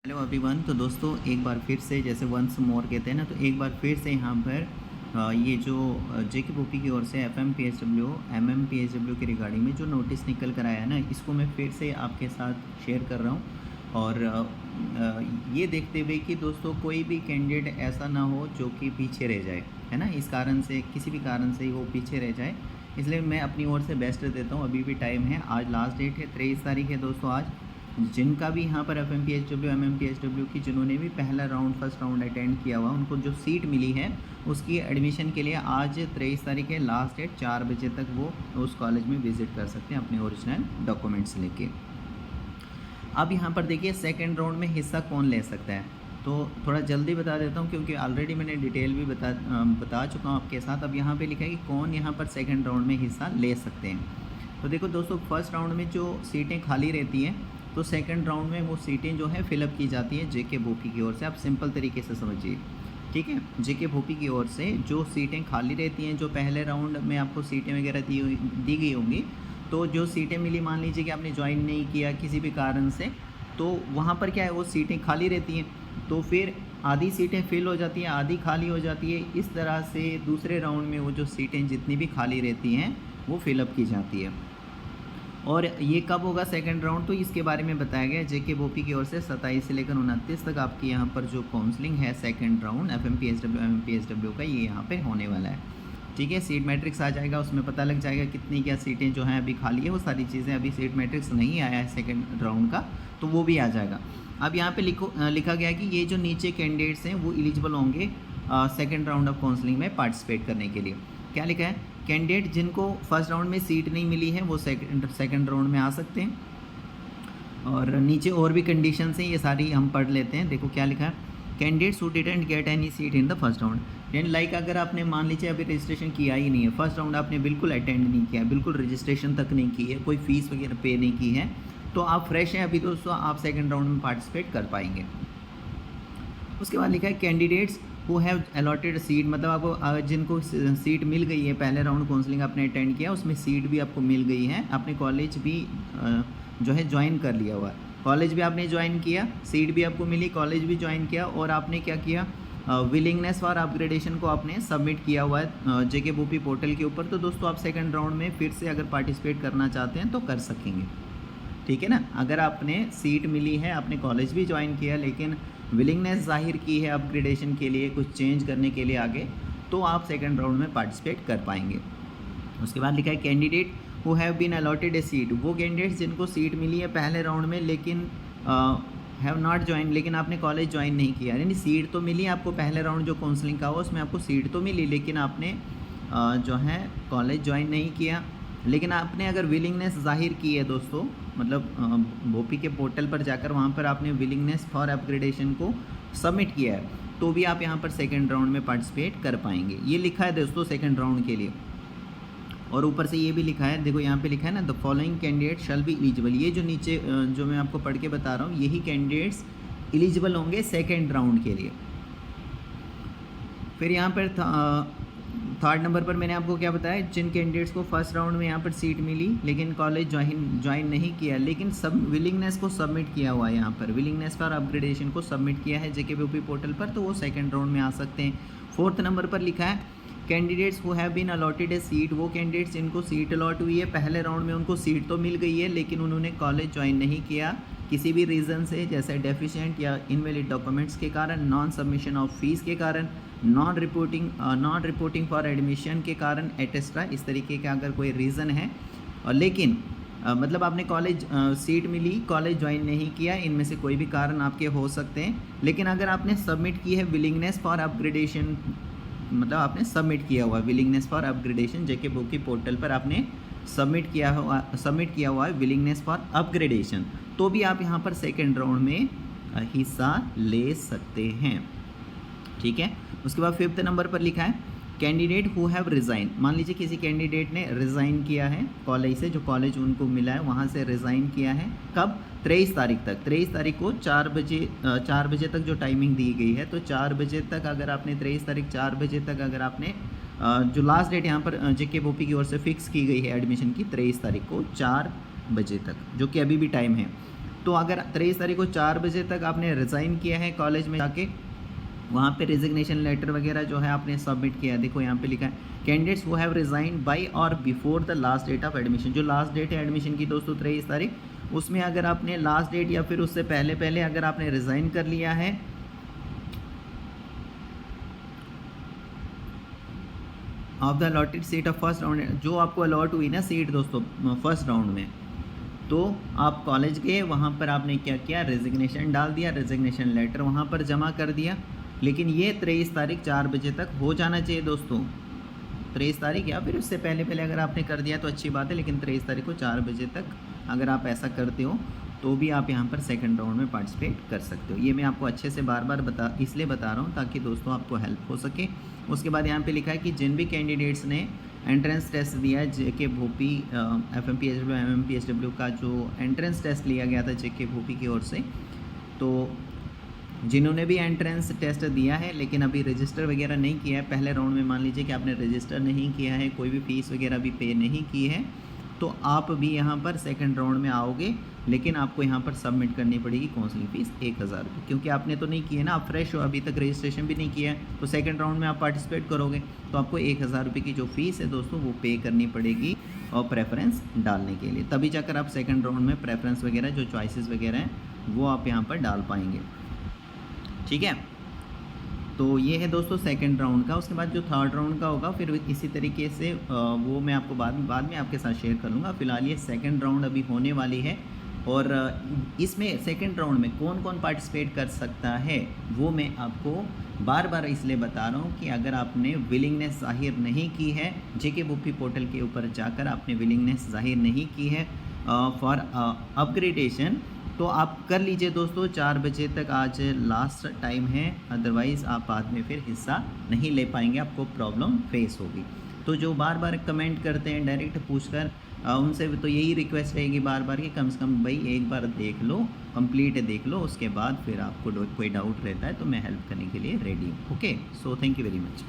Hello everyone. तो दोस्तों एक बार फिर से जैसे वंस मोर कहते हैं ना, तो एक बार फिर से यहाँ पर ये जो जेके पोपी की ओर से एमएमपीएसडब्ल्यू के रिगार्डिंग में जो नोटिस निकल कर आया है ना, इसको मैं फिर से आपके साथ शेयर कर रहा हूँ। और ये देखते हुए कि दोस्तों कोई भी कैंडिडेट ऐसा ना हो जो कि पीछे रह जाए, है ना, इस कारण से किसी भी कारण से वो पीछे रह जाए, इसलिए मैं अपनी ओर से बेस्ट देता हूँ। अभी भी टाइम है, आज लास्ट डेट है, 23 तारीख है दोस्तों। आज जिनका भी यहाँ पर एफएमपीएसडब्ल्यू एमएमपीएसडब्ल्यू की जिन्होंने भी पहला राउंड फर्स्ट राउंड अटेंड किया हुआ, उनको जो सीट मिली है उसकी एडमिशन के लिए आज 23 तारीख है लास्ट डेट। 4 बजे तक वो उस कॉलेज में विजिट कर सकते हैं अपने ओरिजिनल डॉक्यूमेंट्स लेके। अब यहाँ पर देखिए सेकेंड राउंड में हिस्सा कौन ले सकता है, तो थोड़ा जल्दी बता देता हूँ क्योंकि ऑलरेडी मैंने डिटेल भी बता चुका हूँ आपके साथ। अब यहाँ पे लिखा है कि कौन यहाँ पर सेकेंड राउंड में हिस्सा ले सकते हैं। तो देखो दोस्तों, फर्स्ट राउंड में जो सीटें खाली रहती हैं, तो सेकंड राउंड में वो सीटें जो है फिलअप की जाती है जेके भोपी की ओर से। आप सिंपल तरीके से समझिए, ठीक है। जेके भोपी की ओर से जो सीटें खाली रहती हैं, जो पहले राउंड में आपको सीटें वगैरह दी गई होंगी, तो जो सीटें मिली, मान लीजिए कि आपने ज्वाइन नहीं किया किसी भी कारण से, तो वहाँ पर क्या है, वो सीटें खाली रहती हैं, तो फिर आधी सीटें फिल हो जाती हैं, आधी खाली हो जाती है। इस तरह से दूसरे राउंड में वो जो सीटें जितनी भी खाली रहती हैं वो फिलअप की जाती है। और ये कब होगा सेकंड राउंड, तो इसके बारे में बताया गया जेके बोपी की ओर से 27 से लेकर 29 तक आपकी यहाँ पर जो काउंसलिंग है सेकंड राउंड एफएमपीएसडब्ल्यू एमएमपीएसडब्ल्यू का, ये यहाँ पे होने वाला है, ठीक है। सीट मैट्रिक्स आ जाएगा, उसमें पता लग जाएगा कितनी क्या सीटें जो हैं अभी खाली है, वो सारी चीज़ें। अभी सीट मैट्रिक्स नहीं आया है सेकेंड राउंड का, तो वो भी आ जाएगा। अब यहाँ पे लिखा गया कि ये जो नीचे कैंडिडेट्स हैं वो एलिजिबल होंगे सेकेंड राउंड ऑफ काउंसलिंग में पार्टिसिपेट करने के लिए। क्या लिखा है, कैंडिडेट जिनको फर्स्ट राउंड में सीट नहीं मिली है वो सेकंड राउंड में आ सकते हैं। और नीचे और भी कंडीशंस हैं, ये सारी हम पढ़ लेते हैं। देखो क्या लिखा है, candidates who didn't get any seat in the first round. यानी लाइक अगर आपने मान लीजिए अभी रजिस्ट्रेशन किया ही नहीं है, फर्स्ट राउंड आपने बिल्कुल अटेंड नहीं किया, बिल्कुल रजिस्ट्रेशन तक नहीं की है, कोई फीस वगैरह पे नहीं की है, तो आप फ्रेश हैं अभी दोस्तों, आप सेकेंड राउंड में पार्टिसिपेट कर पाएंगे। उसके बाद लिखा है candidates who have allotted seat, मतलब आपको जिनको सीट मिल गई है, पहले राउंड काउंसलिंग आपने अटेंड किया, उसमें सीट भी आपको मिल गई है, आपने कॉलेज भी जो है ज्वाइन कर लिया हुआ है, कॉलेज भी आपने ज्वाइन किया, सीट भी आपको मिली, कॉलेज भी ज्वाइन किया, और आपने क्या किया, विलिंगनेस फॉर अपग्रेडेशन को आपने सबमिट किया हुआ है जेके बोपी पोर्टल के ऊपर। तो दोस्तों आप सेकेंड राउंड में फिर से अगर पार्टिसिपेट करना चाहते हैं तो कर सकेंगे, ठीक है ना। अगर आपने सीट मिली है, आपने कॉलेज भी ज्वाइन किया, लेकिन विलिंगनेस जाहिर की है अपग्रेडेशन के लिए, कुछ चेंज करने के लिए आगे, तो आप सेकंड राउंड में पार्टिसिपेट कर पाएंगे। उसके बाद लिखा है candidate who have been allotted a seat, वो कैंडिडेट्स जिनको सीट मिली है पहले राउंड में लेकिन हैव नॉट ज्वाइन, लेकिन आपने कॉलेज ज्वाइन नहीं किया, यानी सीट तो मिली आपको, पहले राउंड जो काउंसलिंग का हुआ उसमें आपको सीट तो मिली, लेकिन आपने जो है कॉलेज ज्वाइन नहीं किया, लेकिन आपने अगर विलिंगनेस जाहिर की है दोस्तों, मतलब भोपी के पोर्टल पर जाकर वहाँ पर आपने विलिंगनेस फॉर अपग्रेडेशन को सबमिट किया है, तो भी आप यहाँ पर सेकंड राउंड में पार्टिसिपेट कर पाएंगे। ये लिखा है दोस्तों सेकंड राउंड के लिए। और ऊपर से ये भी लिखा है, देखो यहाँ पे लिखा है ना, the following candidate shall be eligible. ये जो नीचे जो मैं आपको पढ़ के बता रहा हूँ, यही कैंडिडेट्स एलिजिबल होंगे सेकेंड राउंड के लिए। फिर यहाँ पर थर्ड नंबर पर मैंने आपको क्या बताया, जिन कैंडिडेट्स को फर्स्ट राउंड में यहाँ पर सीट मिली लेकिन कॉलेज ज्वाइन नहीं किया, लेकिन सब विलिंगनेस को सबमिट किया हुआ है, यहाँ पर विलिंगनेस फॉर अपग्रेडेशन को सबमिट किया है जेके बोपी पोर्टल पर, तो वो सेकंड राउंड में आ सकते हैं। फोर्थ नंबर पर लिखा है candidates who have been allotted a seat, वो कैंडिडेट्स जिनको सीट अलॉट हुई है पहले राउंड में, उनको सीट तो मिल गई है लेकिन उन्होंने कॉलेज ज्वाइन नहीं किया किसी भी रीज़न से, जैसे डेफिशिएंट या इनवैलिड डॉक्यूमेंट्स के कारण, नॉन सबमिशन ऑफ फीस के कारण, नॉन रिपोर्टिंग फॉर एडमिशन के कारण, एटेस्ट्रा, इस तरीके का अगर कोई रीज़न है, और लेकिन मतलब आपने कॉलेज सीट मिली, कॉलेज ज्वाइन नहीं किया, इनमें से कोई भी कारण आपके हो सकते हैं। लेकिन अगर आपने सबमिट की है विलिंगनेस फॉर अपग्रेडेशन, मतलब आपने सबमिट किया हुआ willingness for upgradation JK Bopi portal पर आपने सबमिट किया हुआ है विलिंगनेस फॉर अपग्रेडेशन, तो भी आप यहाँ पर सेकेंड राउंड में हिस्सा ले सकते हैं, ठीक है। उसके बाद फिफ्थ नंबर पर लिखा है कैंडिडेट हु हैव रिज़ाइन। मान लीजिए किसी कैंडिडेट ने रिज़ाइन किया है कॉलेज से, जो कॉलेज उनको मिला है वहाँ से रिज़ाइन किया है, कब, 23 तारीख तक, 23 तारीख को 4 बजे तक जो टाइमिंग दी गई है, तो 4 बजे तक अगर आपने 23 तारीख 4 बजे तक अगर आपने जो लास्ट डेट यहाँ पर जेके बोपी की ओर से फिक्स की गई है एडमिशन की, 23 तारीख को 4 बजे तक, जो कि अभी भी टाइम है, तो अगर 23 तारीख को 4 बजे तक आपने रिज़ाइन किया है कॉलेज में जाके, वहाँ पे रेजिग्नेशन लेटर वगैरह जो है आपने सबमिट किया है, देखो यहाँ पे लिखा है candidates who have resign by or before the last date of admission. जो लास्ट डेट है एडमिशन की दोस्तों 23 तारीख, उसमें अगर आपने लास्ट डेट या फिर उससे पहले पहले अगर आपने रिज़ाइन कर लिया है of the allotted seat of first round, जो आपको अलॉट हुई ना सीट दोस्तों फर्स्ट राउंड में, तो आप कॉलेज गए, वहाँ पर आपने क्या किया, रेजिग्नेशन डाल दिया, रेजिग्नेशन लेटर वहाँ पर जमा कर दिया। लेकिन ये 23 तारीख 4 बजे तक हो जाना चाहिए दोस्तों। 23 तारीख या फिर उससे पहले पहले अगर आपने कर दिया तो अच्छी बात है, लेकिन 23 तारीख को 4 बजे तक अगर आप ऐसा करते हो तो भी आप यहाँ पर सेकंड राउंड में पार्टिसिपेट कर सकते हो। ये मैं आपको अच्छे से बार बार इसलिए बता रहा हूँ ताकि दोस्तों आपको हेल्प हो सके। उसके बाद यहाँ पे लिखा है कि जिन भी कैंडिडेट्स ने एंट्रेंस टेस्ट दिया है जेके भोपी FMPSW MMPSW का जो एंट्रेंस टेस्ट लिया गया था जेके भोपी की ओर से, तो जिन्होंने भी एंट्रेंस टेस्ट दिया है लेकिन अभी रजिस्टर वगैरह नहीं किया है, पहले राउंड में मान लीजिए कि आपने रजिस्टर नहीं किया है, कोई भी फ़ीस वगैरह भी पे नहीं की है, तो आप भी यहाँ पर सेकंड राउंड में आओगे, लेकिन आपको यहाँ पर सबमिट करनी पड़ेगी काउंसलिंग फ़ीस 1000 रुपये, क्योंकि आपने तो नहीं किया ना, आप फ्रेश हो, अभी तक रजिस्ट्रेशन भी नहीं किया है, तो सेकंड राउंड में आप पार्टिसिपेट करोगे तो आपको 1000 रुपये की जो फ़ीस है दोस्तों वो पे करनी पड़ेगी और प्रेफरेंस डालने के लिए, तभी जाकर आप सेकेंड राउंड में प्रेफरेंस वगैरह जो चॉइसेस वगैरह हैं वो आप यहाँ पर डाल पाएंगे। ठीक है, तो ये है दोस्तों सेकंड राउंड का। उसके बाद जो थर्ड राउंड का होगा फिर इसी तरीके से वो मैं आपको बाद में आपके साथ शेयर कर लूँगा। फिलहाल ये सेकंड राउंड अभी होने वाली है और इसमें सेकंड राउंड में कौन कौन पार्टिसिपेट कर सकता है वो मैं आपको बार बार इसलिए बता रहा हूँ कि अगर आपने विलिंगनेस जाहिर नहीं की है, जेके भोपी पोर्टल के ऊपर जाकर आपने विलिंगनेस जाहिर नहीं की है फॉर अपग्रेडेशन, तो आप कर लीजिए दोस्तों। 4 बजे तक आज लास्ट टाइम है, अदरवाइज़ आप बाद में फिर हिस्सा नहीं ले पाएंगे, आपको प्रॉब्लम फेस होगी। तो जो बार बार कमेंट करते हैं डायरेक्ट पूछकर, उनसे भी तो यही रिक्वेस्ट रहेगी बार बार कि कम से कम भाई एक बार देख लो, कंप्लीट देख लो, उसके बाद फिर आपको कोई डाउट रहता है तो मैं हेल्प करने के लिए रेडी हूँ। Okay, so thank you very much.